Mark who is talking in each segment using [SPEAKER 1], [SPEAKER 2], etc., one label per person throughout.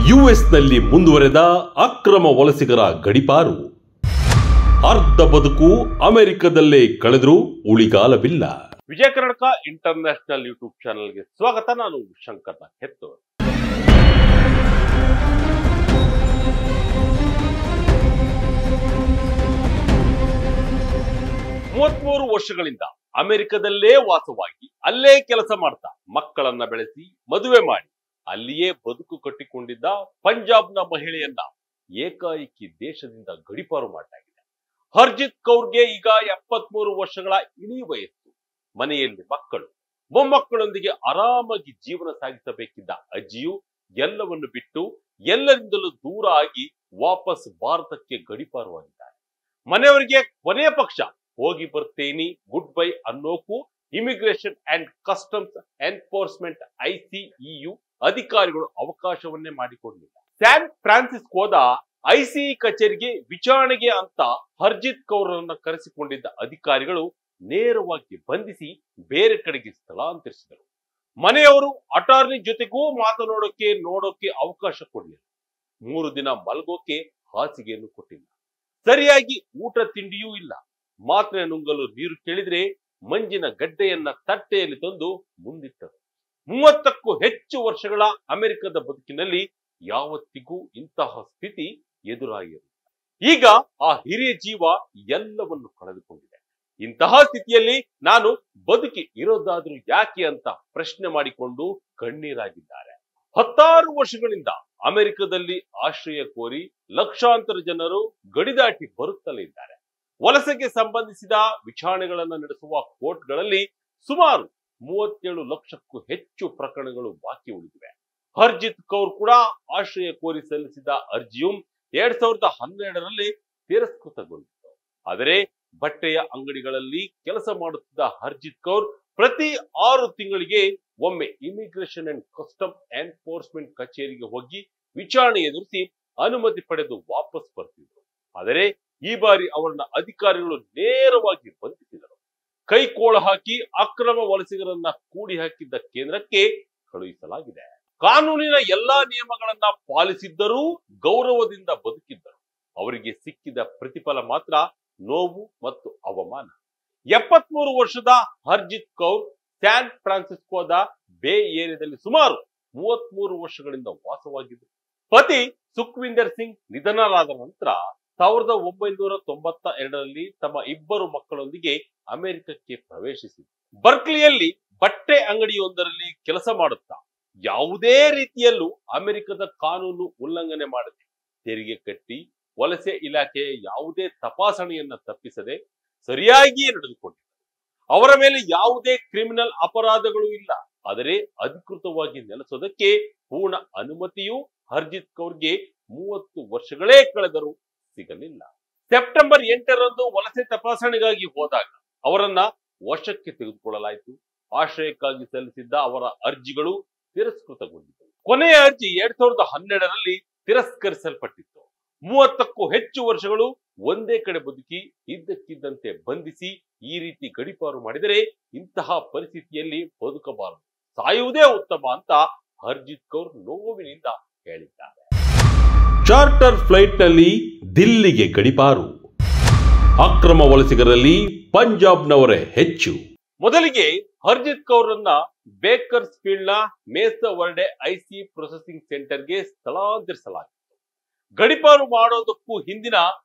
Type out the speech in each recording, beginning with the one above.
[SPEAKER 1] ಯುಎಸ್ನಲ್ಲಿ ಮುಂದುವರೆದ ಅಕ್ರಮ ವಲಸಿಗರ ಗಡಿಪಾರು. ಅರ್ಧ ಬದುಕು ಅಮೆರಿಕದಲ್ಲೇ ಕಳೆದರೂ ಉಳಿಗಾಲವಿಲ್ಲ. ವಿಜಯ ಕರ್ನಾಟಕ ಇಂಟರ್ನ್ಯಾಷನಲ್ ಯೂಟ್ಯೂಬ್ ಚಾನೆಲ್ಗೆ ಸ್ವಾಗತ. ನಾನು ಶಂಕರ್ ಹೆತ್ತೂರ್. ಮೂವತ್ಮೂರು ವರ್ಷಗಳಿಂದ ಅಮೆರಿಕದಲ್ಲೇ ವಾಸವಾಗಿ ಅಲ್ಲೇ ಕೆಲಸ ಮಾಡ್ತಾ ಮಕ್ಕಳನ್ನ ಬೆಳೆಸಿ ಮದುವೆ ಮಾಡಿ ಅಲ್ಲಿಯೇ ಬದುಕು ಕಟ್ಟಿಕೊಂಡಿದ್ದ ಪಂಜಾಬ್ನ ಮಹಿಳೆಯನ್ನ ಏಕಾಏಕಿ ದೇಶದಿಂದ ಗಡಿಪಾರು ಮಾಡಲಾಗಿದೆ. ಹರ್ಜಿತ್ ಕೌರ್ಗೆ ಈಗ 73 ವರ್ಷಗಳ ಇಳಿ ವಯಸ್ಸು. ಮನೆಯಲ್ಲಿ ಮಕ್ಕಳು ಮೊಮ್ಮಕ್ಕಳೊಂದಿಗೆ ಆರಾಮಾಗಿ ಜೀವನ ಸಾಗಿಸಬೇಕಿದ್ದ ಅಜ್ಜಿಯು ಎಲ್ಲವನ್ನು ಬಿಟ್ಟು ಎಲ್ಲರಿಂದಲೂ ದೂರ ಆಗಿ ವಾಪಸ್ ಭಾರತಕ್ಕೆ ಗಡಿಪಾರುವಾಗಿದ್ದಾರೆ. ಮನೆಯವರಿಗೆ ಕೊನೆಯ ಪಕ್ಷ ಹೋಗಿ ಬರ್ತೇನಿ ಗುಡ್ ಬೈ ಅನ್ನೋಕು immigration and customs enforcement ICEU ಅಧಿಕಾರಿಗಳು ಅವಕಾಶವನ್ನೇ ಮಾಡಿಕೊಡಲಿಲ್ಲ. ಸ್ಯಾನ್ ಫ್ರಾನ್ಸಿಸ್ಕೋದ ICE ಕಚೇರಿಗೆ ವಿಚಾರಣೆಗೆ ಅಂತ ಹರ್ಜಿತ್ ಕೌರ್ರನ್ನ ಕರೆಸಿಕೊಂಡಿದ್ದ ಅಧಿಕಾರಿಗಳು ನೇರವಾಗಿ ಬಂಧಿಸಿ ಬೇರೆ ಕಡೆಗೆ ಸ್ಥಳಾಂತರಿಸಿದರು. ಮನೆಯವರು ಅಟಾರ್ನಿ ಜೊತೆಗೂ ನೋಡೋಕೆ ಅವಕಾಶ ಕೊಡಲಿಲ್ಲ. 3 ದಿನ ಮಲಗೋಕೆ ಹಾಸಿಗೆಯನ್ನು ಕೊಟ್ಟಿಲ್ಲ. ಸರಿಯಾಗಿ ಊಟ ತಿಂಡಿಯೂ ಇಲ್ಲ. ಮಾತ್ರೆ ನುಂಗಲು ನೀರು ಕೇಳಿದ್ರೆ ಮಂಜಿನ ಗಡ್ಡೆಯನ್ನ ತಟ್ಟೆಯಲ್ಲಿ ತಂದು ಮುಂದಿಟ್ಟರು. 30ಕ್ಕೂ ಹೆಚ್ಚು ವರ್ಷಗಳ ಅಮೆರಿಕದ ಬದುಕಿನಲ್ಲಿ ಯಾವತ್ತಿಗೂ ಇಂತಹ ಸ್ಥಿತಿ ಎದುರಾಗಿರಲಿಲ್ಲ. ಈಗ ಆ ಹಿರಿಯ ಜೀವ ಎಲ್ಲವನ್ನು ಕಳೆದುಕೊಂಡಿದೆ. ಇಂತಹ ಸ್ಥಿತಿಯಲ್ಲಿ ನಾನು ಬದುಕಿ ಇರೋದಾದ್ರೂ ಯಾಕೆ ಅಂತ ಪ್ರಶ್ನೆ ಮಾಡಿಕೊಂಡು ಕಣ್ಣೀರಾಗಿದ್ದಾರೆ. 16 ವರ್ಷಗಳಿಂದ ಅಮೆರಿಕದಲ್ಲಿ ಆಶ್ರಯ ಕೋರಿ ಲಕ್ಷಾಂತರ ಜನರು ಗಡಿದಾಟಿ ಬರುತ್ತಲೇ ಇದ್ದಾರೆ. ವಲಸೆಗೆ ಸಂಬಂಧಿಸಿದ ವಿಚಾರಣೆಗಳನ್ನು ನಡೆಸುವ ಕೋರ್ಟ್ಗಳಲ್ಲಿ ಸುಮಾರು 37 ಲಕ್ಷಕ್ಕೂ ಹೆಚ್ಚು ಪ್ರಕರಣಗಳು ಬಾಕಿ ಉಳಿದಿವೆ. ಹರ್ಜಿತ್ ಕೌರ್ ಕೂಡ ಆಶ್ರಯ ಕೋರಿ ಸಲ್ಲಿಸಿದ ಅರ್ಜಿಯು 2012ರಲ್ಲಿ ತಿರಸ್ಕೃತಗೊಂಡಿತ್ತು. ಆದರೆ ಬಟ್ಟೆಯ ಅಂಗಡಿಗಳಲ್ಲಿ ಕೆಲಸ ಮಾಡುತ್ತಿದ್ದ ಹರ್ಜಿತ್ ಕೌರ್ ಪ್ರತಿ 6 ತಿಂಗಳಿಗೆ ಒಮ್ಮೆ ಇಮಿಗ್ರೇಷನ್ ಅಂಡ್ ಕಸ್ಟಮ್ ಎನ್ಫೋರ್ಸ್ಮೆಂಟ್ ಕಚೇರಿಗೆ ಹೋಗಿ ವಿಚಾರಣೆ ಎದುರಿಸಿ ಅನುಮತಿ ಪಡೆದು ವಾಪಸ್ ಬರ್ತಿದ್ರು. ಆದರೆ ಈ ಬಾರಿ ಅವರನ್ನ ಅಧಿಕಾರಿಗಳು ನೇರವಾಗಿ ಬಂಧಿಸಿದರು. ಕೈಕೋಳ ಹಾಕಿ ಅಕ್ರಮ ವಲಸಿಗರನ್ನ ಕೂಡಿ ಹಾಕಿದ್ದ ಕೇಂದ್ರಕ್ಕೆ ಕಳುಹಿಸಲಾಗಿದೆ. ಕಾನೂನಿನ ಎಲ್ಲಾ ನಿಯಮಗಳನ್ನ ಪಾಲಿಸಿದ್ದರೂ ಗೌರವದಿಂದ ಬದುಕಿದ್ದರು. ಅವರಿಗೆ ಸಿಕ್ಕಿದ ಪ್ರತಿಫಲ ಮಾತ್ರ ನೋವು ಮತ್ತು ಅವಮಾನ. 73 ವರ್ಷದ ಹರ್ಜಿತ್ ಕೌರ್ ಸ್ಯಾನ್ ಫ್ರಾನ್ಸಿಸ್ಕೋದ ಬೇ ಏರಿಯಾದಲ್ಲಿ ಸುಮಾರು 33 ವರ್ಷಗಳಿಂದ ವಾಸವಾಗಿದ್ದರು. ಪತಿ ಸುಖ್ವಿಂದರ್ ಸಿಂಗ್ ನಿಧನರಾದ ನಂತರ 1992ರಲ್ಲಿ ತಮ್ಮ 2 ಮಕ್ಕಳೊಂದಿಗೆ ಅಮೆರಿಕಕ್ಕೆ ಪ್ರವೇಶಿಸಿದರು. ಬರ್ಕ್ಲಿಯಲ್ಲಿ ಬಟ್ಟೆ ಅಂಗಡಿಯೊಂದರಲ್ಲಿ ಕೆಲಸ ಮಾಡುತ್ತಾ ಯಾವುದೇ ರೀತಿಯಲ್ಲೂ ಅಮೆರಿಕದ ಕಾನೂನು ಉಲ್ಲಂಘನೆ ಮಾಡದೆ ತೆರಿಗೆ ಕಟ್ಟಿ ವಲಸೆ ಇಲಾಖೆಯ ಯಾವುದೇ ತಪಾಸಣೆಯನ್ನ ತಪ್ಪಿಸದೆ ಸರಿಯಾಗಿಯೇ ನಡೆದುಕೊಂಡಿದ್ದರು. ಅವರ ಮೇಲೆ ಯಾವುದೇ ಕ್ರಿಮಿನಲ್ ಅಪರಾಧಗಳು ಇಲ್ಲ. ಆದರೆ ಅಧಿಕೃತವಾಗಿ ನೆಲೆಸೋದಕ್ಕೆ ಪೂರ್ಣ ಅನುಮತಿಯು ಹರ್ಜಿತ್ ಕೌರ್ಗೆ 30 ವರ್ಷಗಳೇ ಕಳೆದರೂ ಸಿಗಲಿಲ್ಲ. ಸೆಪ್ಟೆಂಬರ್ 8ರಂದು ವಲಸೆ ತಪಾಸಣೆಗಾಗಿ ಹೋದಾಗ ಅವರನ್ನ ವಶಕ್ಕೆ ತೆಗೆದುಕೊಳ್ಳಲಾಯಿತು. ಆಶ್ರಯಕ್ಕಾಗಿ ಸಲ್ಲಿಸಿದ್ದ ಅವರ ಅರ್ಜಿಗಳು ತಿರಸ್ಕೃತಗೊಂಡಿದ್ದವು. ಕೊನೆಯ ಅರ್ಜಿ 2012ರಲ್ಲಿ ತಿರಸ್ಕರಿಸಲ್ಪಟ್ಟಿತ್ತು. 30ಕ್ಕೂ ಹೆಚ್ಚು ವರ್ಷಗಳು ಒಂದೇ ಕಡೆ ಬದುಕಿ ಇದ್ದಕ್ಕಿದ್ದಂತೆ ಬಂಧಿಸಿ ಈ ರೀತಿ ಗಡಿಪಾರು ಮಾಡಿದರೆ ಇಂತಹ ಪರಿಸ್ಥಿತಿಯಲ್ಲಿ ಬದುಕಬಾರದು, ಸಾಯುವುದೇ ಉತ್ತಮ ಅಂತ ಹರ್ಜಿತ್ ಕೌರ್ ನೋವಿನಿಂದ ಹೇಳಿದ್ದಾರೆ. ಚಾರ್ಟರ್ ಫ್ಲೈಟ್ನಲ್ಲಿ ದಿಲ್ಲಿಗೆ ಗಡಿಪಾರು. ಅಕ್ರಮ ವಲಸಿಗರಲ್ಲಿ ಪಂಜಾಬ್ನವರೇ ಹೆಚ್ಚು. ಮೊದಲಿಗೆ ಹರ್ಜಿತ್ ಕೌರ್ರನ್ನ ಬೇಕರ್ಸ್ ಫೀಲ್ಡ್ ನ ಮೇಸಾ ವರ್ಡೆ ICE ಪ್ರೊಸೆಸಿಂಗ್ ಸೆಂಟರ್ಗೆ ಸ್ಥಳಾಂತರಿಸಲಾಗಿತ್ತು. ಗಡಿಪಾರು ಮಾಡೋದಕ್ಕೂ ಹಿಂದಿನ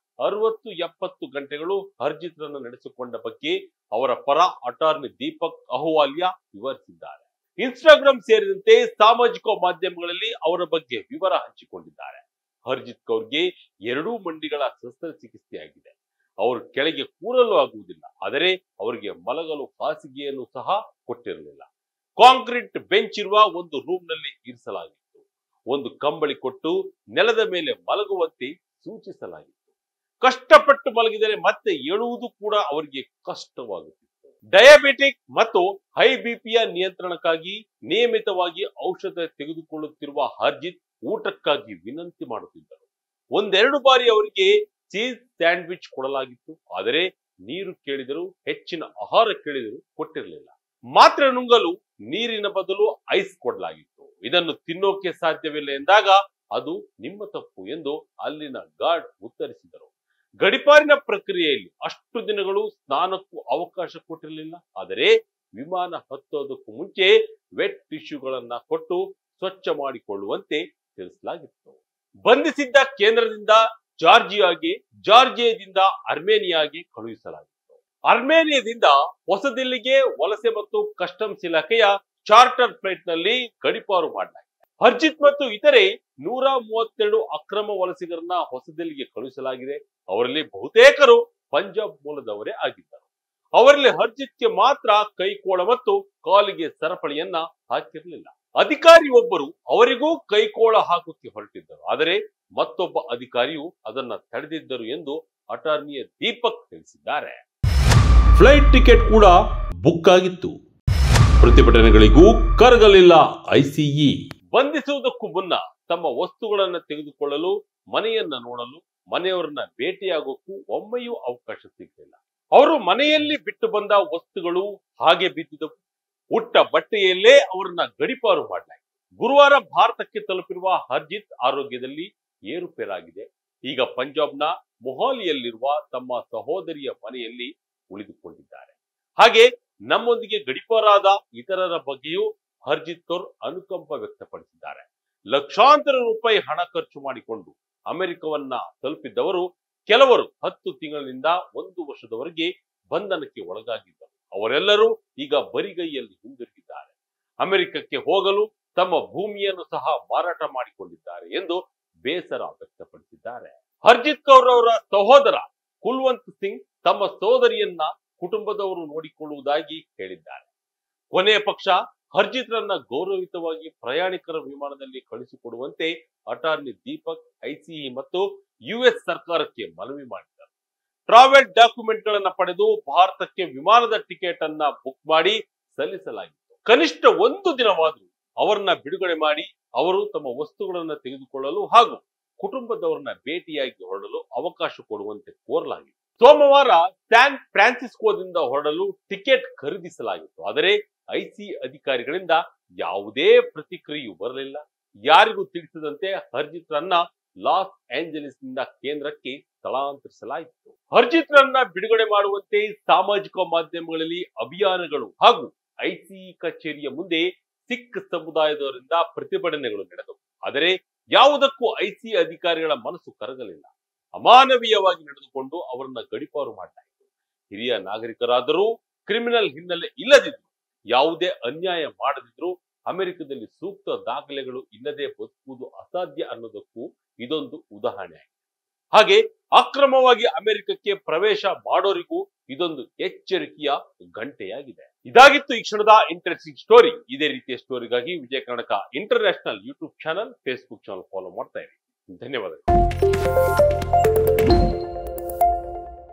[SPEAKER 1] 60-70 ಗಂಟೆಗಳು ಹರ್ಜಿತ್ರನ್ನು ನಡೆಸಿಕೊಂಡ ಬಗ್ಗೆ ಅವರ ಪರ ಅಟಾರ್ನಿ ದೀಪಕ್ ಅಹೂವಾಲಿಯಾ ವಿವರಿಸಿದ್ದಾರೆ. ಇನ್ಸ್ಟಾಗ್ರಾಮ್ ಸೇರಿದಂತೆ ಸಾಮಾಜಿಕ ಮಾಧ್ಯಮಗಳಲ್ಲಿ ಅವರ ಬಗ್ಗೆ ವಿವರ ಹಂಚಿಕೊಂಡಿದ್ದಾರೆ. ಹರ್ಜಿತ್ ಕೌರ್ಗೆ 2 ಮಂಡಿಗಳ ಶಸ್ತ್ರಚಿಕಿತ್ಸೆಯಾಗಿದೆ. ಅವರು ಕೆಳಗೆ ಕೂರಲು ಆಗುವುದಿಲ್ಲ. ಆದರೆ ಅವರಿಗೆ ಮಲಗಲು ಹಾಸಿಗೆಯನ್ನು ಸಹ ಕೊಟ್ಟಿರಲಿಲ್ಲ. ಕಾಂಕ್ರೀಟ್ ಬೆಂಚ್ ಇರುವ ಒಂದು ರೂಮ್ ನಲ್ಲಿ ಇರಿಸಲಾಗಿತ್ತು. ಒಂದು ಕಂಬಳಿ ಕೊಟ್ಟು ನೆಲದ ಮೇಲೆ ಮಲಗುವಂತೆ ಸೂಚಿಸಲಾಗಿತ್ತು. ಕಷ್ಟಪಟ್ಟು ಮಲಗಿದರೆ ಮತ್ತೆ ಏಳುವುದು ಕೂಡ ಅವರಿಗೆ ಕಷ್ಟವಾಗುತ್ತಿತ್ತು. ಡಯಾಬಿಟಿಕ್ ಮತ್ತು ಹೈ ಬಿಪಿಯ ನಿಯಂತ್ರಣಕ್ಕಾಗಿ ನಿಯಮಿತವಾಗಿ ಔಷಧ ತೆಗೆದುಕೊಳ್ಳುತ್ತಿರುವ ಹರ್ಜಿತ್ ಊಟಕ್ಕಾಗಿ ವಿನಂತಿ ಮಾಡುತ್ತಿದ್ದರು. 1-2 ಬಾರಿ ಅವರಿಗೆ ಚೀಸ್ ಸ್ಯಾಂಡ್ವಿಚ್ ಕೊಡಲಾಗಿತ್ತು. ಆದರೆ ನೀರು ಕೇಳಿದರೂ ಹೆಚ್ಚಿನ ಆಹಾರ ಕೇಳಿದರೂ ಕೊಟ್ಟಿರಲಿಲ್ಲ. ಮಾತ್ರೆ ನುಂಗಲು ನೀರಿನ ಬದಲು ಐಸ್ ಕೊಡಲಾಗಿತ್ತು. ಇದನ್ನು ತಿನ್ನೋಕೆ ಸಾಧ್ಯವಿಲ್ಲ ಎಂದಾಗ ಅದು ನಿಮ್ಮ ತಪ್ಪು ಎಂದು ಅಲ್ಲಿನ ಗಾರ್ಡ್ ಉತ್ತರಿಸಿದರು. ಗಡಿಪಾರಿನ ಪ್ರಕ್ರಿಯೆಯಲ್ಲಿ ಅಷ್ಟು ದಿನಗಳು ಸ್ನಾನಕ್ಕೂ ಅವಕಾಶ ಕೊಟ್ಟಿರಲಿಲ್ಲ. ಆದರೆ ವಿಮಾನ ಹತ್ತೋದಕ್ಕೂ ಮುಂಚೆ ವೆಟ್ ಟಿಶ್ಯೂಗಳನ್ನ ಕೊಟ್ಟು ಸ್ವಚ್ಛ ಮಾಡಿಕೊಳ್ಳುವಂತೆ ತಿಳಿಸಲಾಗಿತ್ತು. ಬಂಧಿಸಿದ್ದ ಕೇಂದ್ರದಿಂದ ಜಾರ್ಜಿಯಾಗೆ, ಜಾರ್ಜಿಯಾದಿಂದ ಅರ್ಮೇನಿಯಾಗೆ ಕಳುಹಿಸಲಾಗಿತ್ತು. ಅರ್ಮೇನಿಯಾದಿಂದ ಹೊಸದಿಲ್ಲಿಗೆ ವಲಸೆ ಮತ್ತು ಕಸ್ಟಮ್ಸ್ ಇಲಾಖೆಯ ಚಾರ್ಟರ್ ಫ್ಲೈಟ್ ನಲ್ಲಿ ಗಡಿಪಾರು ಮಾಡಲಾಗಿದೆ. ಹರ್ಜಿತ್ ಮತ್ತು ಇತರೆ 132 ಅಕ್ರಮ ವಲಸಿಗರನ್ನ ಹೊಸದಿಲ್ಲಿಗೆ ಕಳುಹಿಸಲಾಗಿದೆ. ಅವರಲ್ಲಿ ಬಹುತೇಕರು ಪಂಜಾಬ್ ಮೂಲದವರೇ ಆಗಿದ್ದರು. ಅವರಲ್ಲಿ ಹರ್ಜಿತ್ಗೆ ಮಾತ್ರ ಕೈಕೋಳ ಮತ್ತು ಕಾಲಿಗೆ ಸರಪಳಿಯನ್ನ ಹಾಕಿರಲಿಲ್ಲ. ಅಧಿಕಾರಿ ಒಬ್ಬರು ಅವರಿಗೂ ಕೈಕೋಳ ಹಾಕುತ್ತಿ ಹೊರಟಿದ್ದರು. ಆದರೆ ಮತ್ತೊಬ್ಬ ಅಧಿಕಾರಿಯು ಅದನ್ನ ತಡೆದಿದ್ದರು ಎಂದು ಅಟಾರ್ನಿ ದೀಪಕ್ ತಿಳಿಸಿದ್ದಾರೆ. ಫ್ಲೈಟ್ ಟಿಕೆಟ್ ಕೂಡ ಬುಕ್ ಆಗಿತ್ತು. ಪ್ರತಿಭಟನೆಗಳಿಗೂ ಕರಗಲಿಲ್ಲ ಐಸಿಇ. ಬಂಧಿಸುವುದಕ್ಕೂ ಮುನ್ನ ತಮ್ಮ ವಸ್ತುಗಳನ್ನು ತೆಗೆದುಕೊಳ್ಳಲು, ಮನೆಯನ್ನ ನೋಡಲು, ಮನೆಯವರನ್ನ ಭೇಟಿಯಾಗೋಕ್ಕೂ ಒಮ್ಮೆಯೂ ಅವಕಾಶ ಸಿಗಲಿಲ್ಲ. ಅವರು ಮನೆಯಲ್ಲಿ ಬಿಟ್ಟು ಬಂದ ವಸ್ತುಗಳು ಹಾಗೆ ಬಿದ್ದಿದ್ದವು. ಉಟ್ಟ ಬಟ್ಟೆಯಲ್ಲೇ ಅವರನ್ನ ಗಡಿಪಾರು ಮಾಡಲಾಗಿದೆ. ಗುರುವಾರ ಭಾರತಕ್ಕೆ ತಲುಪಿರುವ ಹರ್ಜಿತ್ ಆರೋಗ್ಯದಲ್ಲಿ ಏರುಪೇರಾಗಿದೆ. ಈಗ ಪಂಜಾಬ್ನ ಮೊಹಾಲಿಯಲ್ಲಿರುವ ತಮ್ಮ ಸಹೋದರಿಯ ಮನೆಯಲ್ಲಿ ಉಳಿದುಕೊಂಡಿದ್ದಾರೆ. ಹಾಗೆ ನಮ್ಮೊಂದಿಗೆ ಗಡಿಪಾರಾದ ಇತರರ ಬಗ್ಗೆಯೂ ಹರ್ಜಿತ್ ಕೌರ್ ಅನುಕಂಪ ವ್ಯಕ್ತಪಡಿಸಿದ್ದಾರೆ. ಲಕ್ಷಾಂತರ ರೂಪಾಯಿ ಹಣ ಖರ್ಚು ಮಾಡಿಕೊಂಡು ಅಮೆರಿಕವನ್ನ ತಲುಪಿದ್ದವರು ಕೆಲವರು 10 ತಿಂಗಳಿನಿಂದ 1 ವರ್ಷದವರೆಗೆ ಬಂಧನಕ್ಕೆ ಒಳಗಾಗಿದ್ದರು. ಅವರೆಲ್ಲರೂ ಈಗ ಬರಿಗೈಯಲ್ಲಿ ಹಿಂದಿರುಗಿದ್ದಾರೆ. ಅಮೆರಿಕಕ್ಕೆ ಹೋಗಲು ತಮ್ಮ ಭೂಮಿಯನ್ನು ಸಹ ಮಾರಾಟ ಮಾಡಿಕೊಂಡಿದ್ದಾರೆ ಎಂದು ಬೇಸರ ವ್ಯಕ್ತಪಡಿಸಿದ್ದಾರೆ. ಹರ್ಜಿತ್ ಕೌರ್ ಅವರ ಸಹೋದರ ಕುಲ್ವಂತ್ ಸಿಂಗ್ ತಮ್ಮ ಸೋದರಿಯನ್ನ ಕುಟುಂಬದವರು ನೋಡಿಕೊಳ್ಳುವುದಾಗಿ ಹೇಳಿದ್ದಾರೆ. ಕೊನೆಯ ಪಕ್ಷ ಹರ್ಜಿತ್ರನ್ನ ಗೌರವಿತವಾಗಿ ಪ್ರಯಾಣಿಕರ ವಿಮಾನದಲ್ಲಿ ಕಳಿಸಿಕೊಡುವಂತೆ ಅಟಾರ್ನಿ ದೀಪಕ್ ಐಸಿಇ ಮತ್ತು ಯುಎಸ್ ಸರ್ಕಾರಕ್ಕೆ ಮನವಿ ಮಾಡಿದ್ದಾರೆ. ಟ್ರಾವೆಲ್ ಡಾಕ್ಯುಮೆಂಟ್ ಗಳನ್ನ ಪಡೆದು ಭಾರತಕ್ಕೆ ವಿಮಾನದ ಟಿಕೆಟ್ ಅನ್ನ ಬುಕ್ ಮಾಡಿ ಸಲ್ಲಿಸಲಾಗಿತ್ತು. ಕನಿಷ್ಠ 1 ದಿನವಾದರೂ ಅವರನ್ನ ಬಿಡುಗಡೆ ಮಾಡಿ ಅವರು ತಮ್ಮ ವಸ್ತುಗಳನ್ನ ತೆಗೆದುಕೊಳ್ಳಲು ಹಾಗೂ ಕುಟುಂಬದವರನ್ನ ಭೇಟಿಯಾಗಿ ಹೊರಡಲು ಅವಕಾಶ ಕೊಡುವಂತೆ ಕೋರಲಾಗಿತ್ತು. ಸೋಮವಾರ ಸ್ಯಾನ್ ಫ್ರಾನ್ಸಿಸ್ಕೋದಿಂದ ಹೊರಡಲು ಟಿಕೆಟ್ ಖರೀದಿಸಲಾಗಿತ್ತು. ಆದರೆ ಐಸಿಇ ಅಧಿಕಾರಿಗಳಿಂದ ಯಾವುದೇ ಪ್ರತಿಕ್ರಿಯೆಯೂ ಬರಲಿಲ್ಲ. ಯಾರಿಗೂ ತಿಳಿಸದಂತೆ ಹರ್ಜಿತ್ರನ್ನ ಲಾಸ್ ಏಂಜಲೀಸ್ ನಿಂದ ಕೇಂದ್ರಕ್ಕೆ ಸ್ಥಳಾಂತರಿಸಲಾಯಿತು. ಹರ್ಜಿತ್ರನ್ನ ಬಿಡುಗಡೆ ಮಾಡುವಂತೆ ಸಾಮಾಜಿಕ ಮಾಧ್ಯಮಗಳಲ್ಲಿ ಅಭಿಯಾನಗಳು ಹಾಗೂ ಐಸಿಇ ಕಚೇರಿಯ ಮುಂದೆ ಸಿಖ್ ಸಮುದಾಯದವರಿಂದ ಪ್ರತಿಭಟನೆಗಳು ನಡೆದವು. ಆದರೆ ಯಾವುದಕ್ಕೂ ಐಸಿಇ ಅಧಿಕಾರಿಗಳ ಮನಸ್ಸು ಕರಗಲಿಲ್ಲ. ಅಮಾನವೀಯವಾಗಿ ನಡೆದುಕೊಂಡು ಅವರನ್ನ ಗಡಿಪಾರು ಮಾಡಲಾಯಿತು. ಹಿರಿಯ ನಾಗರಿಕರಾದರೂ, ಕ್ರಿಮಿನಲ್ ಹಿನ್ನೆಲೆ ಇಲ್ಲದಿದ್ರು, ಯಾವುದೇ ಅನ್ಯಾಯ ಮಾಡದಿದ್ರು ಅಮೆರಿಕದಲ್ಲಿ ಸೂಕ್ತ ದಾಖಲೆಗಳು ಇಲ್ಲದೆ ಬದುಕುವುದು ಅಸಾಧ್ಯ ಅನ್ನೋದಕ್ಕೂ ಇದೊಂದು ಉದಾಹರಣೆ ಆಗಿದೆ. ಹಾಗೆ ಅಕ್ರಮವಾಗಿ ಅಮೆರಿಕಕ್ಕೆ ಪ್ರವೇಶ ಮಾಡೋರಿಗೂ ಇದೊಂದು ಎಚ್ಚರಿಕೆಯ ಗಂಟೆಯಾಗಿದೆ. ಇದಾಗಿತ್ತು ಈ ಕ್ಷಣದ ಇಂಟ್ರೆಸ್ಟಿಂಗ್ ಸ್ಟೋರಿ. ಇದೇ ರೀತಿಯ ಸ್ಟೋರಿಗಾಗಿ Vijaya Karnataka international YouTube channel, Facebook channel follow ಮಾಡ್ತಾ ಇರಿ. ಧನ್ಯವಾದಗಳು.